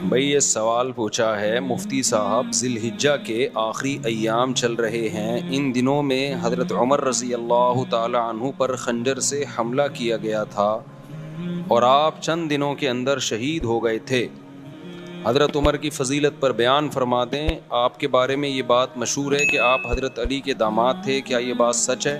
بھائی یہ سوال پوچھا ہے مفتی صاحب، ذی الحجہ کے آخری ایام چل رہے ہیں، ان دنوں میں حضرت عمر رضی اللہ تعالی عنہ پر خنجر سے حملہ کیا گیا تھا اور آپ چند دنوں کے اندر شہید ہو گئے تھے۔ حضرت عمر کی فضیلت پر بیان فرما دیں۔ آپ کے بارے میں یہ بات مشہور ہے کہ آپ حضرت علی کے داماد تھے، کیا یہ بات سچ ہے؟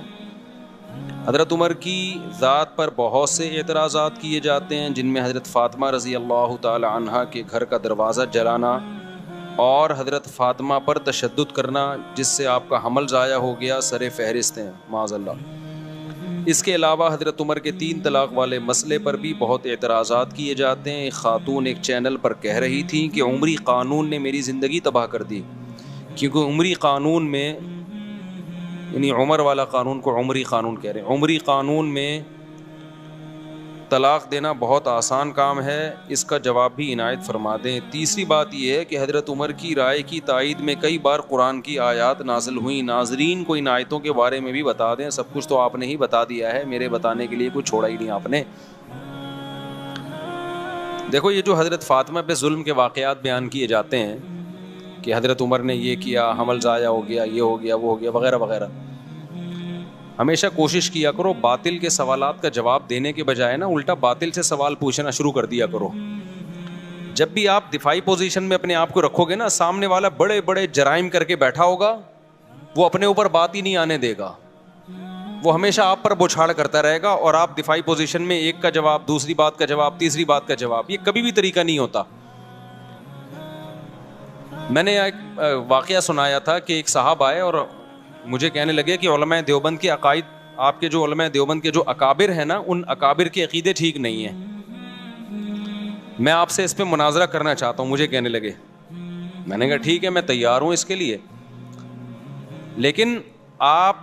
حضرت عمر کی ذات پر بہت سے اعتراضات کیے جاتے ہیں، جن میں حضرت فاطمہ رضی اللہ تعالی عنہا کے گھر کا دروازہ جلانا اور حضرت فاطمہ پر تشدد کرنا جس سے آپ کا حمل ضائع ہو گیا سر فہرست ہیں معاذ اللہ۔ اس کے علاوہ حضرت عمر کے 3 طلاق والے مسئلے پر بھی بہت اعتراضات کیے جاتے ہیں۔ ایک خاتون ایک چینل پر کہہ رہی تھی کہ عمری قانون نے میری زندگی تباہ کر دی، کیونکہ عمری قانون میں، یعنی عمر والا قانون کو عمری قانون کہہ رہے ہیں، عمری قانون میں طلاق دینا بہت آسان کام ہے، اس کا جواب بھی عنایت فرما دیں۔ تیسری بات یہ ہے کہ حضرت عمر کی رائے کی تائید میں کئی بار قرآن کی آیات نازل ہوئیں۔ ناظرین کو ان آیتوں کے بارے میں بھی بتا دیں، سب کچھ تو آپ نے ہی بتا دیا ہے، میرے بتانے کے لیے کچھ چھوڑا ہی نہیں آپ نے۔ دیکھو یہ جو حضرت فاطمہ پہ ظلم کے واقعات بیان کیے جاتے ہیں کہ حضرت عمر نے یہ کیا، حمل ضائع ہو گیا، یہ ہو گیا، وہ ہو گیا، وغیرہ وغیرہ، ہمیشہ کوشش کیا کرو باطل کے سوالات کا جواب دینے کے بجائے نا الٹا باطل سے سوال پوچھنا شروع کر دیا کرو۔ جب بھی آپ دفاعی پوزیشن میں اپنے آپ کو رکھو گے نا، سامنے والا بڑے بڑے جرائم کر کے بیٹھا ہوگا، وہ اپنے اوپر بات ہی نہیں آنے دے گا، وہ ہمیشہ آپ پر بوچھاڑ کرتا رہے گا، اور آپ دفاعی پوزیشن میں ایک کا جواب، دوسری بات کا جواب، تیسری بات کا جواب، یہ کبھی بھی طریقہ نہیں ہوتا۔ میں نے ایک واقعہ سنایا تھا کہ ایک صاحب آئے اور مجھے کہنے لگے کہ علماء دیوبند کے عقائد، آپ کے جو علماء دیوبند کے جو اکابر ہیں نا، ان اکابر کے عقیدے ٹھیک نہیں ہیں، میں آپ سے اس پہ مناظرہ کرنا چاہتا ہوں، مجھے کہنے لگے۔ میں نے کہا ٹھیک ہے، میں تیار ہوں اس کے لیے، لیکن آپ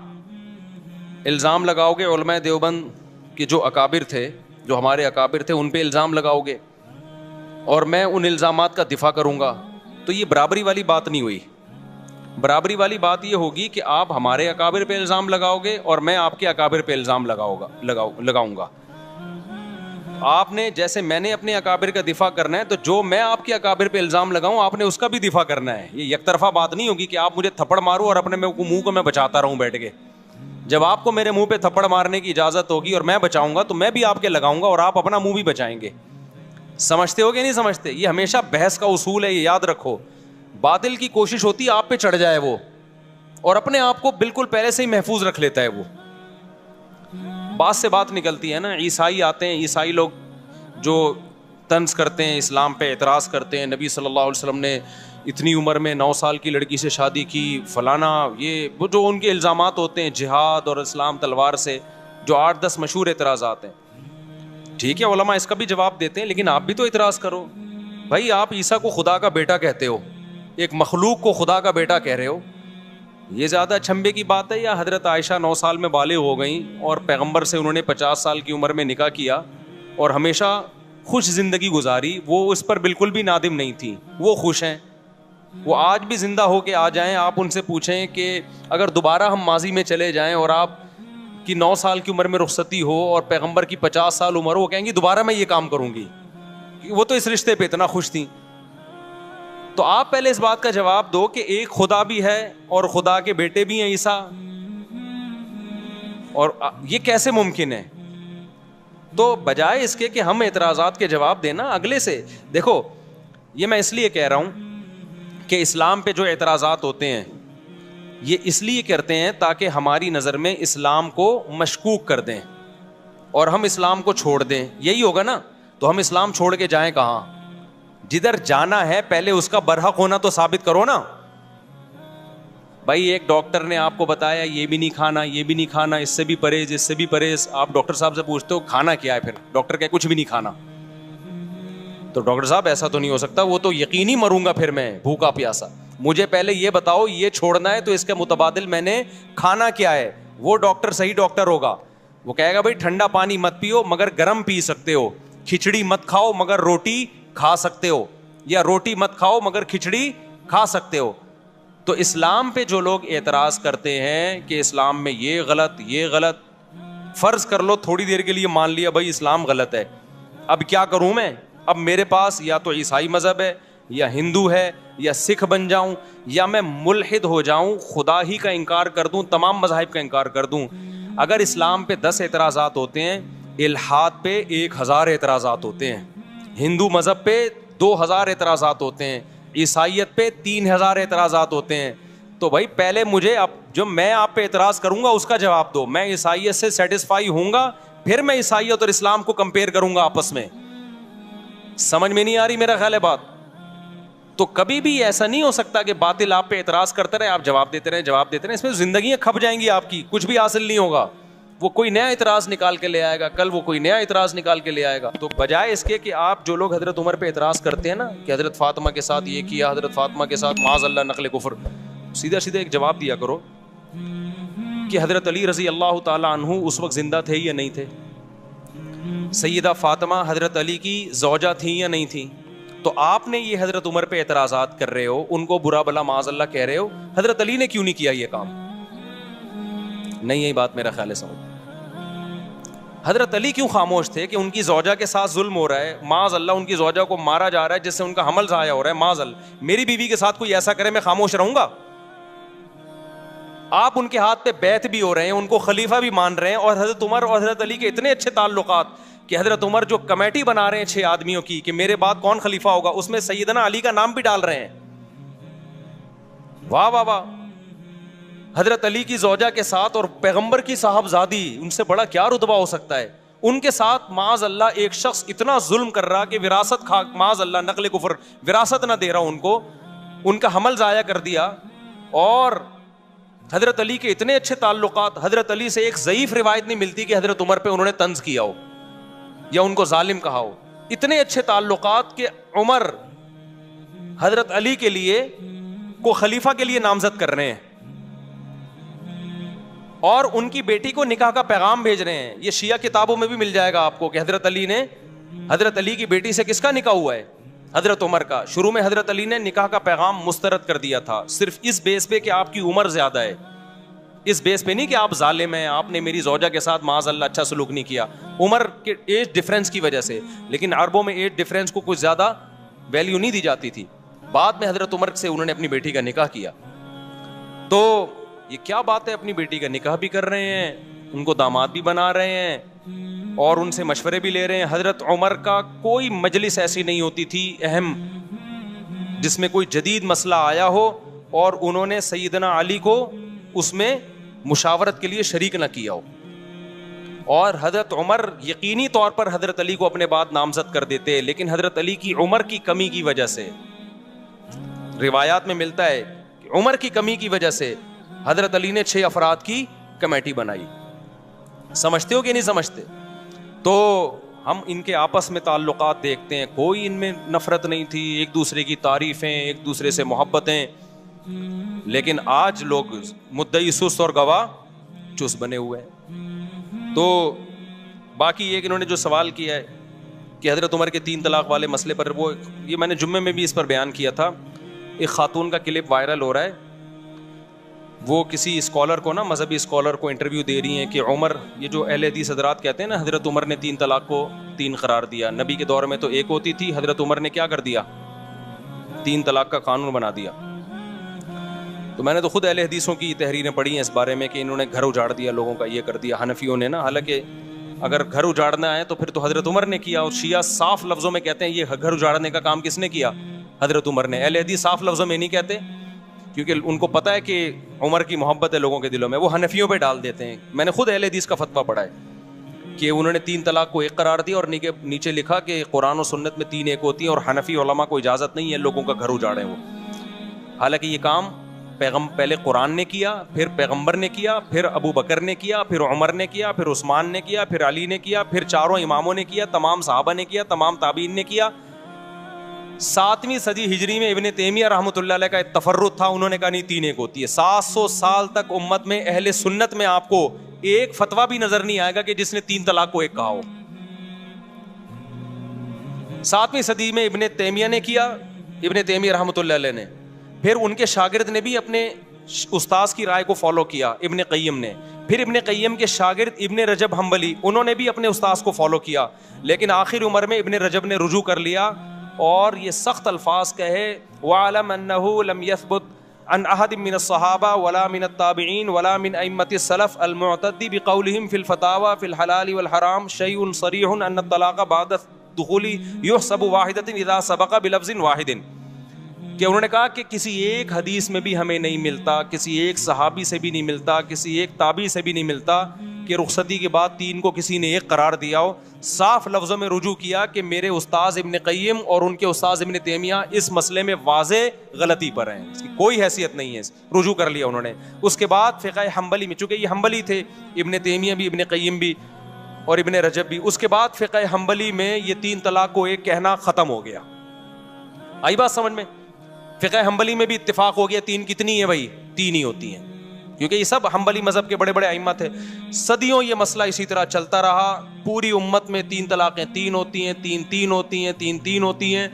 الزام لگاؤ گے علماء دیوبند کے جو اکابر تھے، جو ہمارے اکابر تھے، ان پہ الزام لگاؤ گے اور میں ان الزامات کا دفاع کروں گا، تو یہ برابری والی بات نہیں ہوئی۔ برابری والی بات یہ ہوگی کہ آپ ہمارے اکابر پہ الزام لگاؤ گے اور میں آپ کے اکابر پہ الزام لگاؤں گا۔ آپ نے، جیسے میں نے اپنے اکابر کا دفاع کرنا ہے، تو جو میں آپ کے اکابر پہ الزام لگاؤں آپ نے اس کا بھی دفاع کرنا ہے۔ یہ یک طرفہ بات نہیں ہوگی کہ آپ مجھے تھپڑ مارو اور اپنے منہ کو میں بچاتا رہوں بیٹھ کے۔ جب آپ کو میرے منہ پہ تھپڑ مارنے کی اجازت ہوگی اور میں بچاؤں گا تو میں بھی آپ کے لگاؤں گا اور آپ اپنا منہ بھی بچائیں گے۔ سمجھتے ہو کہ نہیں سمجھتے؟ یہ ہمیشہ بحث کا اصول ہے، یہ یاد رکھو۔ باطل کی کوشش ہوتی ہے آپ پہ چڑھ جائے وہ، اور اپنے آپ کو بالکل پہلے سے ہی محفوظ رکھ لیتا ہے وہ۔ بات سے بات نکلتی ہے نا، عیسائی آتے ہیں، عیسائی لوگ جو طنز کرتے ہیں، اسلام پہ اعتراض کرتے ہیں، نبی صلی اللہ علیہ وسلم نے اتنی عمر میں 9 سال کی لڑکی سے شادی کی، فلانا، یہ وہ جو ان کے الزامات ہوتے ہیں جہاد اور اسلام تلوار سے، جو 8-10 مشہور اعتراضات ہیں۔ ٹھیک ہے، علماء اس کا بھی جواب دیتے ہیں، لیکن آپ بھی تو اعتراض کرو۔ بھائی آپ عیسیٰ کو خدا کا بیٹا کہتے ہو، ایک مخلوق کو خدا کا بیٹا کہہ رہے ہو، یہ زیادہ چھمبے کی بات ہے؟ یا حضرت عائشہ 9 سال میں بالغ ہو گئیں اور پیغمبر سے انہوں نے 50 سال کی عمر میں نکاح کیا اور ہمیشہ خوش زندگی گزاری، وہ اس پر بالکل بھی نادم نہیں تھی، وہ خوش ہیں، وہ آج بھی زندہ ہو کے آ جائیں، آپ ان سے پوچھیں کہ اگر دوبارہ ہم ماضی میں چلے جائیں اور آپ کی 9 سال کی عمر میں رخصتی ہو اور پیغمبر کی 50 سال عمر ہو، وہ کہیں گی دوبارہ میں یہ کام کروں گی، وہ تو اس رشتے پہ اتنا خوش تھیں۔ تو آپ پہلے اس بات کا جواب دو کہ ایک خدا بھی ہے اور خدا کے بیٹے بھی ہیں عیسیٰ، اور یہ کیسے ممکن ہے؟ تو بجائے اس کے کہ ہم اعتراضات کے جواب دینا اگلے سے، دیکھو یہ میں اس لیے کہہ رہا ہوں کہ اسلام پہ جو اعتراضات ہوتے ہیں یہ اس لیے کرتے ہیں تاکہ ہماری نظر میں اسلام کو مشکوک کر دیں اور ہم اسلام کو چھوڑ دیں، یہی ہوگا نا؟ تو ہم اسلام چھوڑ کے جائیں کہاں؟ جدھر جانا ہے پہلے اس کا برحق ہونا تو ثابت کرو نا۔ بھائی ایک ڈاکٹر نے آپ کو بتایا یہ بھی نہیں کھانا، یہ بھی نہیں کھانا، اس سے بھی پرہیز، اس سے بھی پرہیز، آپ ڈاکٹر صاحب سے پوچھتے ہو کھانا کیا ہے، پھر ڈاکٹر کہے کچھ بھی نہیں کھانا، تو ڈاکٹر صاحب ایسا تو نہیں ہو سکتا، وہ تو یقینی مروں گا پھر میں بھوکا پیاسا، مجھے پہلے یہ بتاؤ یہ چھوڑنا ہے تو اس کے متبادل میں نے کھانا کیا ہے۔ وہ ڈاکٹر صحیح ڈاکٹر ہوگا، وہ کہے گا بھائی ٹھنڈا پانی مت پیو مگر گرم پی سکتے ہو، کھچڑی مت کھاؤ مگر روٹی کھا سکتے ہو، یا روٹی مت کھاؤ مگر کھچڑی کھا سکتے ہو۔ تو اسلام پہ جو لوگ اعتراض کرتے ہیں کہ اسلام میں یہ غلط یہ غلط، فرض کر لو تھوڑی دیر کے لیے مان لیا بھائی اسلام غلط ہے، اب کیا کروں میں؟ اب میرے پاس یا تو عیسائی مذہب ہے یا ہندو ہے یا سکھ بن جاؤں یا میں ملحد ہو جاؤں, خدا ہی کا انکار کر دوں, تمام مذاہب کا انکار کر دوں. اگر اسلام پہ 10 اعتراضات ہوتے ہیں, الحاد پہ 1000 اعتراضات ہوتے ہیں, ہندو مذہب پہ 2000 اعتراضات ہوتے ہیں, عیسائیت پہ 3000 اعتراضات ہوتے ہیں. تو بھائی پہلے مجھے جو میں آپ پہ اعتراض کروں گا اس کا جواب دو. میں عیسائیت سے سیٹسفائی ہوں گا, پھر میں عیسائیت اور اسلام کو کمپیئر کروں گا آپس میں. سمجھ میں نہیں آ رہی میرا خیال ہے بات؟ تو کبھی بھی ایسا نہیں ہو سکتا کہ باطل آپ پہ اعتراض کرتے رہے, آپ جواب دیتے رہے. اس میں زندگیاں کھپ جائیں گی آپ کی, کچھ بھی حاصل نہیں ہوگا. وہ کوئی نیا اعتراض نکال کے لے آئے گا, کل وہ کوئی نیا اعتراض نکال کے لے آئے گا. تو بجائے اس کے کہ آپ جو لوگ حضرت عمر پہ اعتراض کرتے ہیں نا کہ حضرت فاطمہ کے ساتھ یہ کیا, حضرت فاطمہ کے ساتھ معاذ اللہ نقل کفر, سیدھا سیدھا ایک جواب دیا کرو کہ حضرت علی رضی اللہ تعالیٰ عنہ اس وقت زندہ تھے یا نہیں تھے, سیدہ فاطمہ حضرت علی کی زوجہ تھیں یا نہیں تھیں. تو آپ نے یہ حضرت عمر پہ اعتراضات کر رہے ہو, ان کو برا بلا معاذ اللہ کہہ رہے ہو, حضرت علی نے کیوں نہیں کیا یہ کام؟ نہیں, یہی بات میرا خیال ہے سمجھ. حضرت علی کیوں خاموش تھے کہ ان کی زوجہ کے ساتھ ظلم ہو رہا ہے, معاذ اللہ ان کی زوجہ کو مارا جا رہا ہے جس سے ان کا حمل ضائع ہو رہا ہے, معاذ اللہ. میری بیوی کے ساتھ کوئی ایسا کرے میں خاموش رہوں گا؟ آپ ان کے ہاتھ پہ بیعت بھی ہو رہے ہیں, ان کو خلیفہ بھی مان رہے ہیں, اور حضرت عمر اور حضرت علی کے اتنے اچھے تعلقات کہ حضرت عمر جو کمیٹی بنا رہے ہیں 6 آدمیوں کی کہ میرے بعد کون خلیفہ ہوگا, اس میں سیدنا علی کا نام بھی ڈال رہے ہیں. واہ واہ واہ. حضرت علی کی زوجہ کے ساتھ اور پیغمبر کی صاحبزادی, ان سے بڑا کیا رتبہ ہو سکتا ہے, ان کے ساتھ معاذ اللہ ایک شخص اتنا ظلم کر رہا کہ وراثت کھا, معاذ اللہ نقل کفر, وراثت نہ دے رہا ان کو, ان کا حمل ضائع کر دیا. اور حضرت علی کے اتنے اچھے تعلقات, حضرت علی سے ایک ضعیف روایت نہیں ملتی کہ حضرت عمر پہ انہوں نے طنز کیا ہو یا ان کو ظالم کہا ہو. اتنے اچھے تعلقات کہ عمر حضرت علی کے لیے کو خلیفہ کے لیے نامزد کر رہے ہیں اور ان کی بیٹی کو نکاح کا پیغام بھیج رہے ہیں. یہ شیعہ کتابوں میں بھی مل جائے گا آپ کو کہ حضرت علی نے, حضرت علی کی بیٹی سے کس کا نکاح ہوا ہے؟ حضرت عمر کا. شروع میں حضرت علی نے نکاح کا پیغام مسترد کر دیا تھا, صرف اس بیس پہ کہ آپ کی عمر زیادہ ہے, اس بیس پہ نہیں کہ آپ ظالم ہیں, آپ نے میری زوجہ کے ساتھ معاذ اللہ اچھا سلوک نہیں کیا, عمر کے ایج ڈفرینس کی وجہ سے. لیکن عربوں میں ایج ڈفرینس کو کچھ زیادہ ویلیو نہیں دی جاتی تھی. بعد میں حضرت عمر سے انہوں نے اپنی بیٹی کا نکاح کیا. تو یہ کیا بات ہے, اپنی بیٹی کا نکاح بھی کر رہے ہیں, ان کو داماد بھی بنا رہے ہیں اور ان سے مشورے بھی لے رہے ہیں. حضرت عمر کا کوئی مجلس ایسی نہیں ہوتی تھی اہم جس میں کوئی جدید مسئلہ آیا ہو اور انہوں نے سیدنا علی کو اس میں مشاورت کے لیے شریک نہ کیا ہو. اور حضرت عمر یقینی طور پر حضرت علی کو اپنے بعد نامزد کر دیتے, لیکن حضرت علی کی عمر کی کمی کی وجہ سے, روایات میں ملتا ہے کہ عمر کی کمی کی وجہ سے حضرت علی نے 6 افراد کی کمیٹی بنائی. سمجھتے ہو کہ نہیں سمجھتے؟ تو ہم ان کے آپس میں تعلقات دیکھتے ہیں, کوئی ان میں نفرت نہیں تھی, ایک دوسرے کی تعریفیں, ایک دوسرے سے محبتیں. لیکن آج لوگ مدعی سست اور گواہ چس بنے ہوئے ہیں. تو باقی یہ کہ انہوں نے جو سوال کیا ہے کہ حضرت عمر کے 3 طلاق والے مسئلے پر, وہ یہ میں نے جمعے میں بھی اس پر بیان کیا تھا. ایک خاتون کا کلپ وائرل ہو رہا ہے, وہ کسی اسکالر کو نا, مذہبی اسکالر کو انٹرویو دے رہی ہیں کہ عمر, یہ جو اہل حدیث حضرات کہتے ہیں نا حضرت عمر نے 3 طلاق کو 3 قرار دیا, نبی کے دور میں تو 1 ہوتی تھی, حضرت عمر نے کیا کر دیا, 3 طلاق کا قانون بنا دیا. تو میں نے تو خود اہل حدیثوں کی تحریریں پڑھی ہیں اس بارے میں کہ انہوں نے گھر اجاڑ دیا لوگوں کا, یہ کر دیا حنفیوں نے نا. حالانکہ اگر گھر اجاڑنا ہے تو پھر تو حضرت عمر نے کیا, اور شیعہ صاف لفظوں میں کہتے ہیں یہ گھر اجاڑنے کا کام کس نے کیا, حضرت عمر نے. اہل حدیث صاف لفظوں میں نہیں کہتے کیونکہ ان کو پتہ ہے کہ عمر کی محبت ہے لوگوں کے دلوں میں, وہ حنفیوں پہ ڈال دیتے ہیں. میں نے خود اہل حدیث کا فتویٰ پڑھا ہے کہ انہوں نے 3 طلاق کو 1 قرار دیا اور نیچے لکھا کہ قرآن و سنت میں 3 1 ہوتی ہیں اور حنفی علماء کو اجازت نہیں ہے لوگوں کا گھر اجاڑیں وہ. حالانکہ یہ کام پہلے قرآن نے کیا, پھر پیغمبر نے کیا, پھر ابو بکر نے کیا, پھر عمر نے کیا, پھر عثمان نے کیا, پھر علی نے کیا, پھر 4 اماموں نے کیا, تمام صحابہ نے کیا, تمام تابعین نے کیا. 7ویں صدی ہجری میں ابن تیمیہ رحمۃ اللہ علیہ کا ایک تفرد تھا, انہوں نے کہا نہیں 3 1 ہوتی ہے. 700 سال تک امت میں اہل سنت میں آپ کو ایک فتویٰ بھی نظر نہیں آئے گا کہ جس نے 3 طلاق کو 1 کہا ہو. 7ویں صدی میں ابن تیمیہ نے کیا, ابن تیمیہ رحمۃ اللہ علیہ نے, پھر ان کے شاگرد نے بھی اپنے استاذ کی رائے کو فالو کیا, ابن قیم نے, پھر ابن قیم کے شاگرد ابن رجب حنبلی, انہوں نے بھی اپنے استاذ کو فالو کیا. لیکن آخر عمر میں ابن رجب نے رجوع کر لیا اور یہ سخت الفاظ کہے وَعَلَمْ أَنَّهُ لَمْ يَثْبُتْ عن أحد من الصحابة ولا من التابعين ولا من أئمة السلف المعتد بقولهم في الفتاوى في الحلال والحرام شيء صريح أن الطلاق بعد الدخول يحسب واحدة إذا سبق بلفظ واحد. کہ انہوں نے کہا کہ کسی ایک حدیث میں بھی ہمیں نہیں ملتا, کسی ایک صحابی سے بھی نہیں ملتا, کسی ایک تابعی سے بھی نہیں ملتا کہ رخصتی کے بعد 3 کو کسی نے ایک قرار دیا ہو. صاف لفظوں میں رجوع کیا کہ میرے استاذ ابن قیم اور ان کے استاذ ابن تیمیہ اس مسئلے میں واضح غلطی پر ہیں, اس کی کوئی حیثیت نہیں ہے. رجوع کر لیا انہوں نے. اس کے بعد فقہ حنبلی میں, چونکہ یہ حنبلی تھے, ابن تیمیہ بھی, ابن قیم بھی اور ابن رجب بھی, اس کے بعد فقہ حنبلی میں یہ 3 طلاق کو ایک کہنا ختم ہو گیا. آئی بات سمجھ میں؟ فقہ حنبلی میں بھی اتفاق ہو گیا 3 کتنی ہیں بھائی, 3 ہی ہوتی ہیں, کیونکہ یہ سب حنبلی مذہب کے بڑے بڑے ائمہ تھے. صدیوں یہ مسئلہ اسی طرح چلتا رہا. پوری امت میں 3 طلاقیں 3 ہوتی ہیں, 3 ہوتی ہیں, 3 ہوتی ہیں,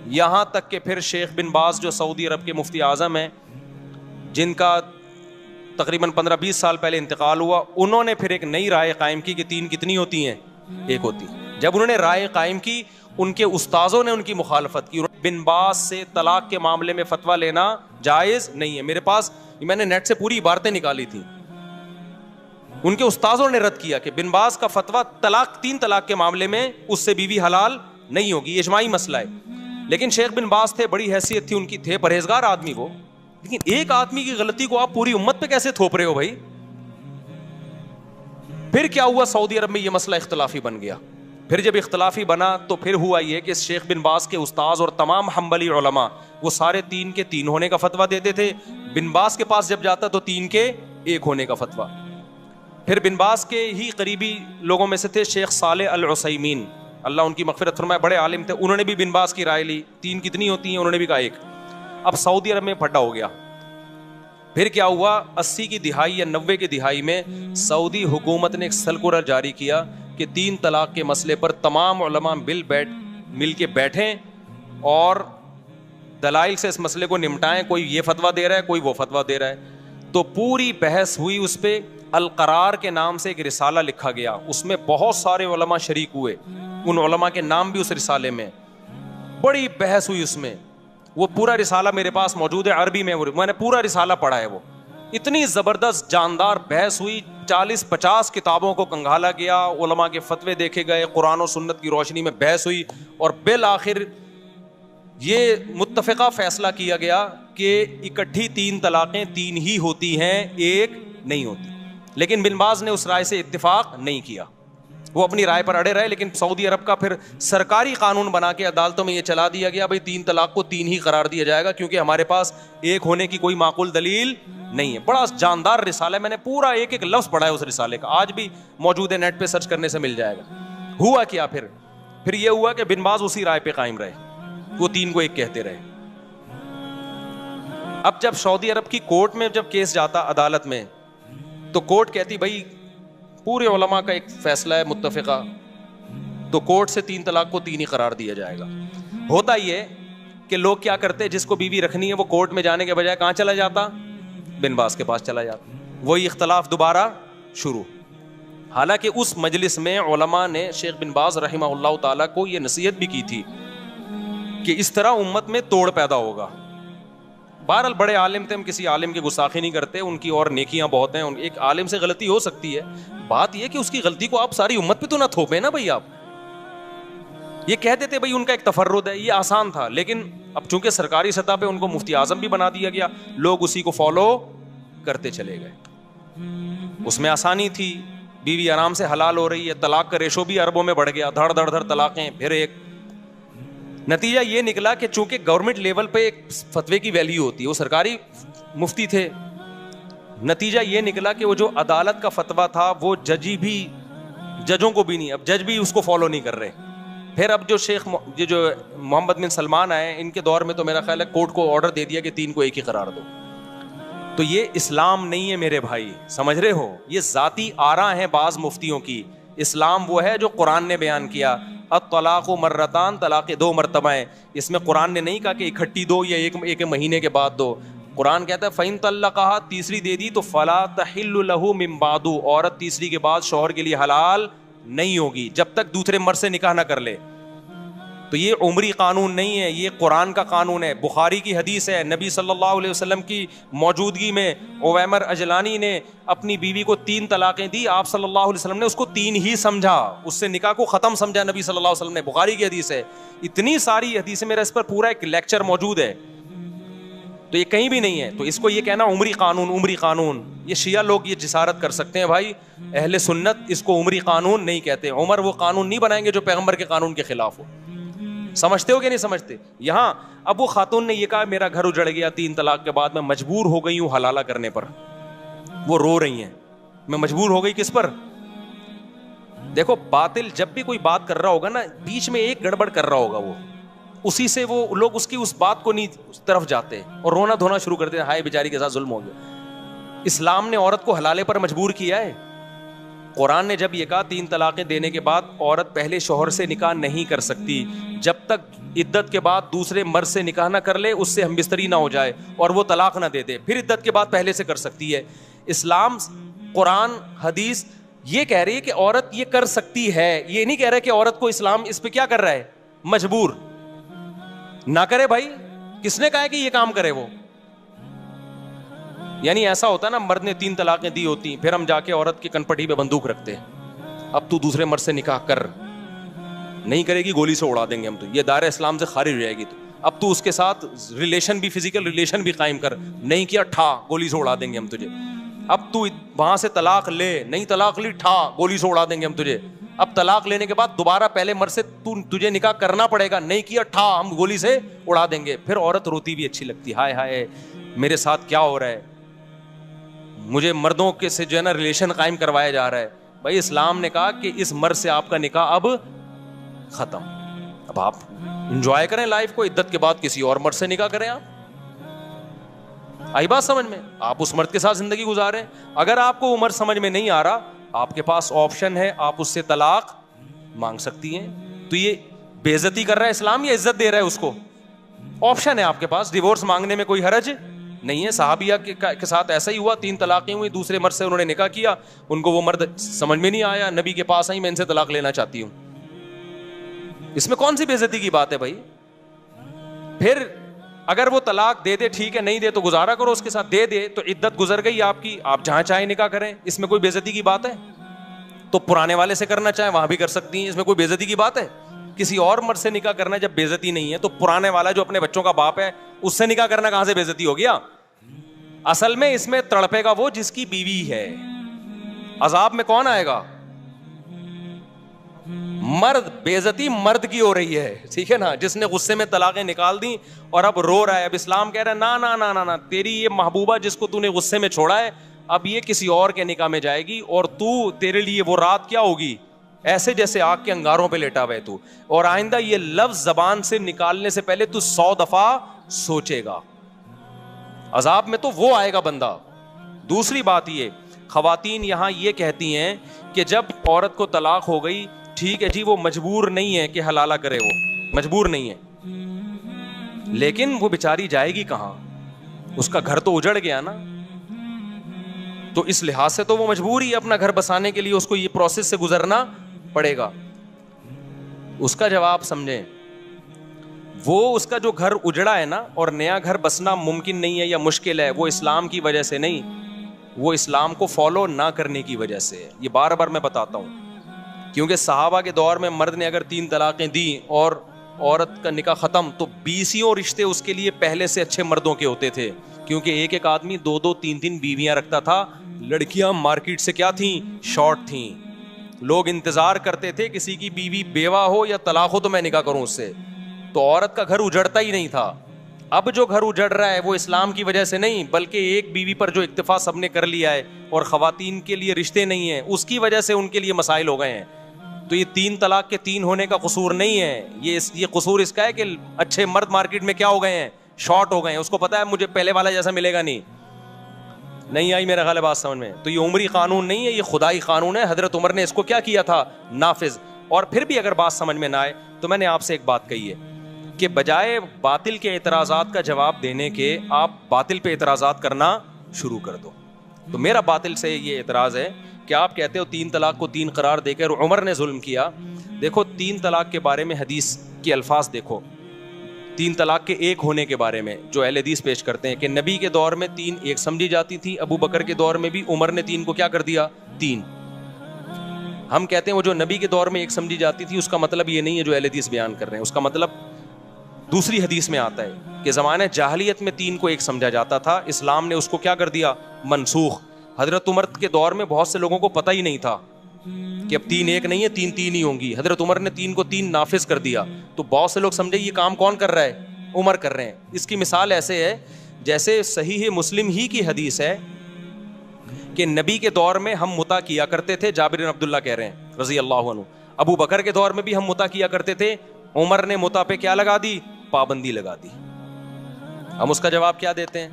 یہاں تک کہ پھر شیخ بن باز جو سعودی عرب کے مفتی اعظم ہیں, جن کا تقریباً 15-20 سال پہلے انتقال ہوا, انہوں نے پھر ایک نئی رائے قائم کی کہ 3 کتنی ہوتی ہیں, 1 ہوتی. جب انہوں نے رائے قائم کی, ان کے استاذوں نے ان کی مخالفت کی. بن باز سے طلاق کے معاملے میں فتویٰ لینا جائز نہیں ہے. میرے پاس میں نے نیٹ سے پوری عبارتیں نکالی تھیں. ان کے استاذوں نے رد کیا کہ بن باز کا فتویٰ 3 طلاق کے معاملے میں اس سے بیوی حلال نہیں ہوگی, اجماعی مسئلہ ہے. لیکن شیخ بن باز تھے, بڑی حیثیت تھی ان کی, تھے پرہیزگار آدمی وہ, لیکن ایک آدمی کی غلطی کو آپ پوری امت پہ کیسے تھوپ رہے ہو بھائی؟ پھر کیا ہوا, سعودی عرب میں یہ مسئلہ اختلافی بن گیا. پھر جب اختلافی بنا تو پھر ہوا یہ کہ شیخ بن باز کے استاذ اور تمام حنبلی علماء وہ سارے 3 کے 3 ہونے کا فتویٰ دیتے تھے. بن باز کے پاس جب جاتا تو 3 کے 1 ہونے کا فتویٰ. پھر بن باز کے ہی قریبی لوگوں میں سے تھے شیخ صالح العثیمین, اللہ ان کی مغفرت فرمائے, بڑے عالم تھے. انہوں نے بھی بن باز کی رائے لی, 3 کتنی ہوتی ہیں, انہوں نے بھی کہا 1. اب سعودی عرب میں پھڈا ہو گیا. پھر کیا ہوا, 80 کی دہائی یا 90 کی دہائی میں سعودی حکومت نے ایک سرکولر جاری کیا کہ 3 طلاق کے مسئلے پر تمام علماء مل کے بیٹھیں اور دلائل سے اس مسئلے کو نمٹائیں. کوئی یہ فتویٰ دے رہا ہے, کوئی وہ فتویٰ دے رہا ہے. تو پوری بحث ہوئی اس پہ. القرار کے نام سے ایک رسالہ لکھا گیا, اس میں بہت سارے علماء شریک ہوئے, ان علماء کے نام بھی اس رسالے میں. بڑی بحث ہوئی اس میں. وہ پورا رسالہ میرے پاس موجود ہے عربی میں نے پورا رسالہ پڑھا ہے. وہ اتنی زبردست جاندار بحث ہوئی, 40-50 کتابوں کو کنگھالا گیا, علماء کے فتوے دیکھے گئے, قرآن و سنت کی روشنی میں بحث ہوئی, اور بالآخر یہ متفقہ فیصلہ کیا گیا کہ اکٹھی 3 طلاقیں 3 ہی ہوتی ہیں, 1 نہیں ہوتی. لیکن بن باز نے اس رائے سے اتفاق نہیں کیا, وہ اپنی رائے پر اڑے رہے. لیکن سعودی عرب کا پھر سرکاری قانون بنا کے عدالتوں میں یہ چلا دیا گیا بھائی 3 طلاق کو 3 ہی قرار دیا جائے گا, کیونکہ ہمارے پاس 1 ہونے کی کوئی معقول دلیل نہیں ہے. بڑا جاندار رسالہ ہے, میں نے پورا ایک لفظ پڑھا ہے اس رسالے کا, آج بھی موجود ہے, نیٹ پہ سرچ کرنے سے مل جائے گا. ہوا کیا پھر یہ ہوا کہ بن باز اسی رائے پہ قائم رہے, وہ 3 کو 1 کہتے رہے. اب جب سعودی عرب کی کورٹ میں جب کیس جاتا عدالت میں, تو کورٹ کہتی بھائی پورے علماء کا ایک فیصلہ ہے متفقہ, تو کورٹ سے 3 طلاق کو 3 ہی قرار دیا جائے گا. ہوتا یہ کہ لوگ کیا کرتے, جس کو بیوی رکھنی ہے وہ کورٹ میں جانے کے بجائے کہاں چلا جاتا, بن باز کے پاس چلا جاتا. وہی اختلاف دوبارہ شروع. حالانکہ اس مجلس میں علماء نے شیخ بن باز رحمہ اللہ تعالیٰ کو یہ نصیحت بھی کی تھی کہ اس طرح امت میں توڑ پیدا ہوگا. بہرحال بڑے عالم تھے, ہم کسی عالم کی گستاخی نہیں کرتے, ان کی اور نیکیاں بہت ہیں. ایک عالم سے غلطی ہو سکتی ہے, بات یہ کہ اس کی غلطی کو آپ ساری امت پہ تو نہ تھوپیں نا بھائی. آپ یہ کہہ دیتے بھائی ان کا ایک تفرد ہے, یہ آسان تھا. لیکن اب چونکہ سرکاری سطح پہ ان کو مفتی اعظم بھی بنا دیا گیا, لوگ اسی کو فالو کرتے چلے گئے. اس میں آسانی تھی, بیوی آرام سے حلال ہو رہی ہے, طلاق کا ریشو بھی اربوں میں بڑھ گیا, دھڑ دھڑ دھڑ طلاقیں, پھر ایک. نتیجہ یہ نکلا کہ چونکہ گورنمنٹ لیول پہ ایک فتوے کی ویلیو ہوتی ہے, وہ سرکاری مفتی تھے, نتیجہ یہ نکلا کہ وہ جو عدالت کا فتویٰ تھا وہ ججوں کو بھی نہیں, اب جج بھی اس کو فالو نہیں کر رہے. پھر اب جو جو محمد بن سلمان آئے, ان کے دور میں تو میرا خیال ہے کورٹ کو آرڈر دے دیا کہ 3 کو 1 ہی قرار دو. تو یہ اسلام نہیں ہے میرے بھائی, سمجھ رہے ہو, یہ ذاتی آراء ہیں بعض مفتیوں کی. اسلام وہ ہے جو قرآن نے بیان کیا, الطلاق مرتان, طلاق 2 مرتبہ ہیں. اس میں قرآن نے نہیں کہا کہ اکٹھی دو یا ایک مہینے کے بعد دو. قرآن کہتا ہے فَإِن طَلَّقَهَا, تیسری دے دی تو فَلَا تَحِلُّ لَهُ مِن بَعْدُ, عورت تیسری کے بعد شوہر کے لیے حلال نہیں ہوگی جب تک دوسرے مرد سے نکاح نہ کر لے. تو یہ عمری قانون نہیں ہے, یہ قرآن کا قانون ہے. بخاری کی حدیث ہے, نبی صلی اللہ علیہ وسلم کی موجودگی میں عویمر اجلانی نے اپنی بیوی کو 3 طلاقیں دی. آپ صلی اللہ علیہ وسلم نے اس کو 3 ہی سمجھا, اس سے نکاح کو ختم سمجھا نبی صلی اللہ علیہ وسلم نے. بخاری کی حدیث ہے. اتنی ساری حدیثیں, میرا اس پر پورا ایک لیکچر موجود ہے, تو یہ کہیں بھی نہیں ہے. تو اس کو یہ کہنا عمری قانون, عمری قانون, یہ شیعہ لوگ یہ جسارت کر سکتے ہیں بھائی. اہل سنت اس کو عمری قانون نہیں کہتے. عمر وہ قانون نہیں بنائیں گے جو پیغمبر کے قانون کے خلاف ہو. سمجھتے ہو کہ نہیں سمجھتے؟ یہاں اب وہ خاتون نے یہ کہا میرا گھر اجڑ گیا 3 طلاق کے بعد, میں مجبور ہو گئی ہوں حلالہ کرنے پر. وہ رو رہی ہیں, میں مجبور ہو گئی کس پر؟ دیکھو باطل جب بھی کوئی بات کر رہا ہوگا نا, بیچ میں ایک گڑبڑ کر رہا ہوگا, وہ اسی سے وہ لوگ اس کی اس بات کو نہیں اس طرف جاتے اور رونا دھونا شروع کرتے ہیں, ہائے بیچاری کے ساتھ ظلم ہو گیا. اسلام نے عورت کو حلالے پر مجبور کیا ہے. قرآن نے جب یہ کہا 3 طلاقیں دینے کے بعد عورت پہلے شوہر سے نکاح نہیں کر سکتی جب تک عدت کے بعد دوسرے مرد سے نکاح نہ کر لے, اس سے ہم بستری نہ ہو جائے اور وہ طلاق نہ دے دے, پھر عدت کے بعد پہلے سے کر سکتی ہے. اسلام, قرآن, حدیث یہ کہہ رہی ہے کہ عورت یہ کر سکتی ہے, یہ نہیں کہہ رہا کہ عورت کو اسلام اس پہ کیا کر رہا ہے, مجبور نہ کرے. بھائی کس نے کہا ہے کہ یہ کام کرے وہ؟ یعنی ایسا ہوتا ہے نا, مرد نے 3 طلاقیں دی ہوتی, پھر ہم جا کے عورت کی کنپٹی پہ بندوق رکھتے ہیں, اب تو دوسرے مرد سے نکاح کر, نہیں کرے گی گولی سے اڑا دیں گے ہم, تو یہ دائرہ اسلام سے خارج ہو جائے گی. تو اب تو اس کے ساتھ ریلیشن بھی, فزیکل ریلیشن بھی قائم کر, نہیں کیا ٹھا گولی سے اڑا دیں گے ہم تجھے. اب تو وہاں سے طلاق لے, نہیں طلاق لی ٹھا گولی سے اڑا دیں گے ہم تجھے. اب طلاق لینے کے بعد دوبارہ پہلے مرد سے تجھے نکاح کرنا پڑے گا, نہیں کیا ٹھا ہم گولی سے اڑا دیں گے. پھر عورت روتی بھی اچھی لگتی, ہائے ہائے میرے ساتھ کیا ہو رہا ہے, مجھے مردوں کے سے جو ہے نا ریلیشن قائم کروایا جا رہا ہے. بھائی اسلام نے کہا کہ اس مرد سے آپ کا نکاح اب ختم, اب آپ انجوائے کریں لائف کو, عدت کے بعد کسی اور مرد سے نکاح کریں. آپ آئی بات سمجھ میں؟ آپ اس مرد کے ساتھ زندگی گزاریں. اگر آپ کو عمر سمجھ میں نہیں آ رہا, آپ کے پاس آپشن ہے, آپ اس سے طلاق مانگ سکتی ہیں. تو یہ بے عزتی کر رہا ہے اسلام یا عزت دے رہا ہے اس کو؟ آپشن ہے آپ کے پاس, ڈیورس مانگنے میں کوئی حرج نہیں ہے. صحابیہ کے ساتھ ایسا ہی ہوا, 3 طلاقیں ہوئی, دوسرے مرد سے انہوں نے نکاح کیا, ان کو وہ مرد سمجھ میں نہیں آیا, نبی کے پاس آئی, میں ان سے طلاق لینا چاہتی ہوں. اس میں کون سی بے عزتی کی بات ہے بھائی؟ پھر اگر وہ طلاق دے دے ٹھیک ہے, نہیں دے تو گزارا کرو اس کے ساتھ, دے دے تو عدت گزر گئی آپ کی, آپ جہاں چاہیں نکاح کریں, اس میں کوئی بے عزتی کی بات ہے؟ تو پرانے والے سے کرنا چاہیں وہاں بھی کر سکتی ہیں, اس میں کوئی بے عزتی کی بات ہے؟ کسی اور مرد سے نکاح کرنا جب بے عزتی نہیں ہے, تو پرانے والا جو اپنے بچوں کا باپ ہے اس سے نکاح کرنا کہاں سے بے عزتی ہو گیا؟ اصل میں اس میں تڑپے گا وہ جس کی بیوی ہے. عذاب میں کون آئے گا؟ مرد. بے عزتی مرد کی ہو رہی ہے, ٹھیک ہے نا, جس نے غصے میں طلاقیں نکال دی اور اب رو رہا ہے. اب اسلام کہہ رہا ہے نا نا نا نا نا, تیری یہ محبوبہ جس کو تو نے غصے میں چھوڑا ہے, اب یہ کسی اور کے نکاح میں جائے گی, اور تو تیرے لیے وہ رات کیا ہوگی, ایسے جیسے آگ کے انگاروں پہ لیٹا ہوا ہے تو, اور آئندہ یہ لفظ زبان سے نکالنے سے پہلے تو 100 دفعہ سوچے گا. عذاب میں تو وہ آئے گا بندہ. دوسری بات یہ, خواتین یہاں یہ کہتی ہیں کہ جب عورت کو طلاق ہو گئی, ٹھیک ہے جی وہ مجبور نہیں ہے کہ حلالہ کرے, وہ مجبور نہیں ہے, لیکن وہ بیچاری جائے گی کہاں؟ اس کا گھر تو اجڑ گیا نا, تو اس لحاظ سے تو وہ مجبور ہی اپنا گھر بسانے کے لیے اس کو یہ پروسیس سے گزرنا پڑے گا. اس کا جواب سمجھیں, وہ اس کا جو گھر اجڑا ہے نا, اور نیا گھر بسنا ممکن نہیں ہے یا مشکل ہے, وہ اسلام کی وجہ سے نہیں, وہ اسلام کو فالو نہ کرنے کی وجہ سے. یہ بار بار میں بتاتا ہوں, کیونکہ صحابہ کے دور میں مرد نے اگر 3 طلاقیں دی اور عورت کا نکاح ختم, تو 20 رشتے اس کے لیے پہلے سے اچھے مردوں کے ہوتے تھے, کیونکہ ایک ایک آدمی 2 3 بیویاں رکھتا تھا. لڑکیاں مارکیٹ سے کیا تھیں, شارٹ تھیں. لوگ انتظار کرتے تھے کسی کی بیوی بیوہ ہو یا طلاق ہو تو میں نکاح کروں اس سے. تو عورت کا گھر اجڑتا ہی نہیں تھا. اب جو گھر اجڑ رہا ہے وہ اسلام کی وجہ سے نہیں, بلکہ ایک بیوی پر جو اکتفا سب نے کر لیا ہے اور خواتین کے لیے رشتے نہیں ہیں, اس کی وجہ سے ان کے لیے مسائل ہو گئے ہیں. تو یہ 3 طلاق کے 3 ہونے کا قصور نہیں ہے, یہ قصور اس کا ہے کہ اچھے مرد مارکیٹ میں کیا ہو گئے ہیں, شارٹ ہو گئے ہیں. اس کو پتا ہے مجھے پہلے والا جیسا ملے گا نہیں آئی میرا خیال ہے بات سمجھ میں. تو یہ عمری قانون نہیں ہے, یہ خدائی قانون ہے. حضرت عمر نے اس کو کیا کیا تھا, نافذ. اور پھر بھی اگر بات سمجھ میں نہ آئے تو میں نے آپ سے ایک بات کہی ہے کہ بجائے باطل کے اعتراضات کا جواب دینے کے, آپ باطل پہ اعتراضات کرنا شروع کر دو. تو میرا باطل سے یہ اعتراض ہے کہ کہ آپ کہتے ہو 3 طلاق کو 3 قرار دے کر عمر نے ظلم کیا. دیکھو 3 طلاق کے بارے میں حدیث کے الفاظ دیکھو, 3 طلاق کے ایک ہونے کے بارے میں جو اہل حدیث پیش کرتے ہیں کہ نبی کے دور میں 3 ایک سمجھی جاتی تھی, ابو بکر کے دور میں بھی عمر نے 3 کو کیا کر دیا 3. ہم کہتے ہیں وہ جو نبی کے دور میں ایک سمجھی جاتی تھی اس کا مطلب یہ نہیں ہے جو اہل حدیث بیان کر رہے ہیں, اس کا مطلب دوسری حدیث میں آتا ہے کہ زمانہ جاہلیت میں 3 کو ایک سمجھا جاتا تھا, اسلام نے اس کو کیا کر دیا منسوخ. حضرت عمر کے دور میں بہت سے لوگوں کو پتہ ہی نہیں تھا کہ اب 3 ایک نہیں ہے 3 3 ہی ہوں گی. حضرت عمر نے 3 کو 3 نافذ کر دیا, تو بہت سے لوگ سمجھے یہ کام کون کر رہا ہے, عمر کر رہے ہیں. اس کی مثال ایسے ہے جیسے صحیح مسلم ہی کی حدیث ہے کہ نبی کے دور میں ہم متا کیا کرتے تھے, جابر بن عبداللہ کہہ رہے ہیں رضی اللہ عنہ. ابو بکر کے دور میں بھی ہم متا کیا کرتے تھے, عمر نے متا پہ کیا لگا دی, پابندی لگا دی. ہم اس کا جواب کیا دیتے ہیں,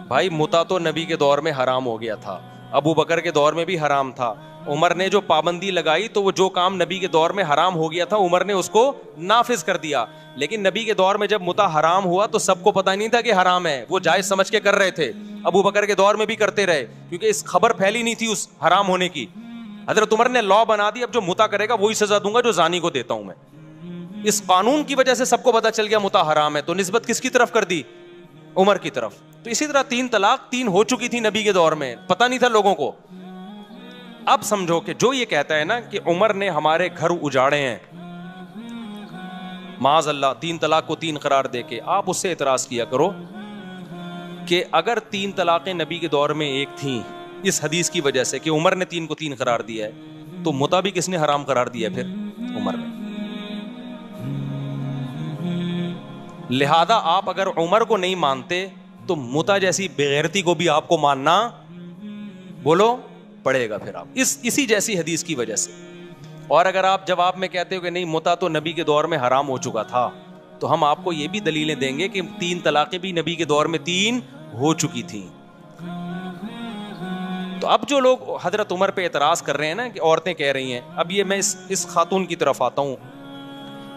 بھائی متا تو نبی کے دور میں حرام ہو گیا تھا, ابو بکر کے دور میں بھی حرام تھا, عمر نے جو پابندی لگائی تو وہ جو کام نبی کے دور میں حرام ہو گیا تھا عمر نے اس کو نافذ کر دیا. لیکن نبی کے دور میں جب متا حرام ہوا تو سب کو پتہ نہیں تھا کہ حرام ہے, وہ جائز سمجھ کے کر رہے تھے. ابو بکر کے دور میں بھی کرتے رہے کیونکہ اس خبر پھیلی نہیں تھی اس حرام ہونے کی. حضرت عمر نے لا بنا دی, اب جو متا کرے گا وہی سزا دوں گا جو زانی کو دیتا ہوں میں. اس قانون کی وجہ سے سب کو پتہ چل گیا متا حرام ہے, تو نسبت کس کی طرف کر دی, عمر کی طرف. تو اسی طرح 3 طلاق 3 ہو چکی تھی نبی کے دور میں, پتہ نہیں تھا لوگوں کو. اب سمجھو کہ جو یہ کہتا ہے نا کہ عمر نے ہمارے گھر اجاڑے ہیں معاذ اللہ 3 طلاق کو 3 قرار دے کے, آپ اس سے اعتراض کیا کرو کہ اگر 3 طلاقیں نبی کے دور میں ایک تھیں اس حدیث کی وجہ سے کہ عمر نے 3 کو 3 قرار دیا ہے, تو متا بھی کس نے حرام قرار دیا پھر, عمر نے. لہذا آپ اگر عمر کو نہیں مانتے تو متا جیسی بغیرتی کو بھی آپ کو ماننا بولو پڑے گا پھر آپ اسی جیسی حدیث کی وجہ سے. اور اگر آپ جواب میں کہتے ہو کہ نہیں متا تو نبی کے دور میں حرام ہو چکا تھا, تو ہم آپ کو یہ بھی دلیلیں دیں گے کہ 3 طلاقیں بھی نبی کے دور میں 3 ہو چکی تھیں. تو اب جو لوگ حضرت عمر پہ اعتراض کر رہے ہیں نا کہ عورتیں کہہ رہی ہیں, اب یہ میں اس خاتون کی طرف آتا ہوں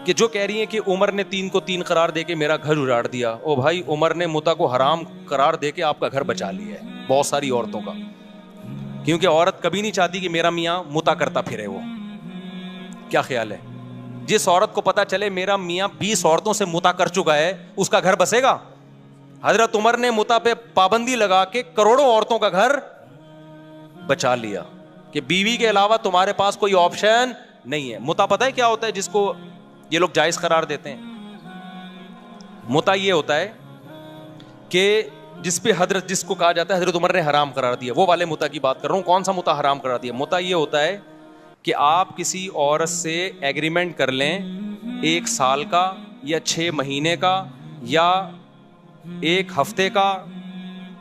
کہ جو کہہ رہی ہیں کہ عمر نے 3 کو 3 قرار دے کے میرا گھر اجاڑ دیا. او بھائی عمر نے متا کو حرام قرار دے کے آپ کا گھر بچا لیا ہے بہت ساری عورتوں کا, کیونکہ عورت کبھی نہیں چاہتی کہ میرا میاں متا کرتا پھرے. وہ کیا خیال ہے, جس عورت کو پتا چلے میرا میاں 20 عورتوں سے متا کر چکا ہے اس کا گھر بسے گا؟ حضرت عمر نے متا پہ پابندی لگا کے کروڑوں عورتوں کا گھر بچا لیا کہ بیوی کے علاوہ تمہارے پاس کوئی آپشن نہیں ہے. متا پتہ ہے کیا ہوتا ہے جس کو یہ لوگ جائز قرار دیتے ہیں؟ متا یہ ہوتا ہے کہ جس پہ جس کو کہا جاتا ہے حضرت عمر نے حرام قرار دیا, وہ والے متا کی بات کر رہا ہوں. کون سا متا حرام قرار دیا؟ متا یہ ہوتا ہے کہ آپ کسی عورت سے ایگریمنٹ کر لیں 1 سال کا یا 6 مہینے کا یا 1 ہفتے کا,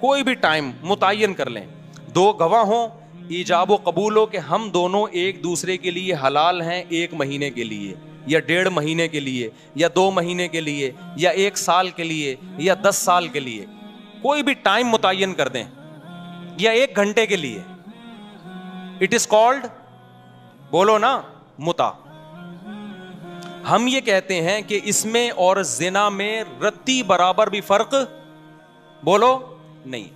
کوئی بھی ٹائم متعین کر لیں, 2 گواہ ہوں, ایجاب و قبول ہو کہ ہم دونوں ایک دوسرے کے لیے حلال ہیں 1 مہینے کے لیے یا 1.5 مہینے کے لیے یا 2 مہینے کے لیے یا 1 سال کے لیے یا 10 سال کے لیے, کوئی بھی ٹائم متعین کر دیں یا 1 گھنٹے کے لیے. اٹ از کالڈ بولو نا متا. ہم یہ کہتے ہیں کہ اس میں اور زنا میں رتی برابر بھی فرق بولو نہیں.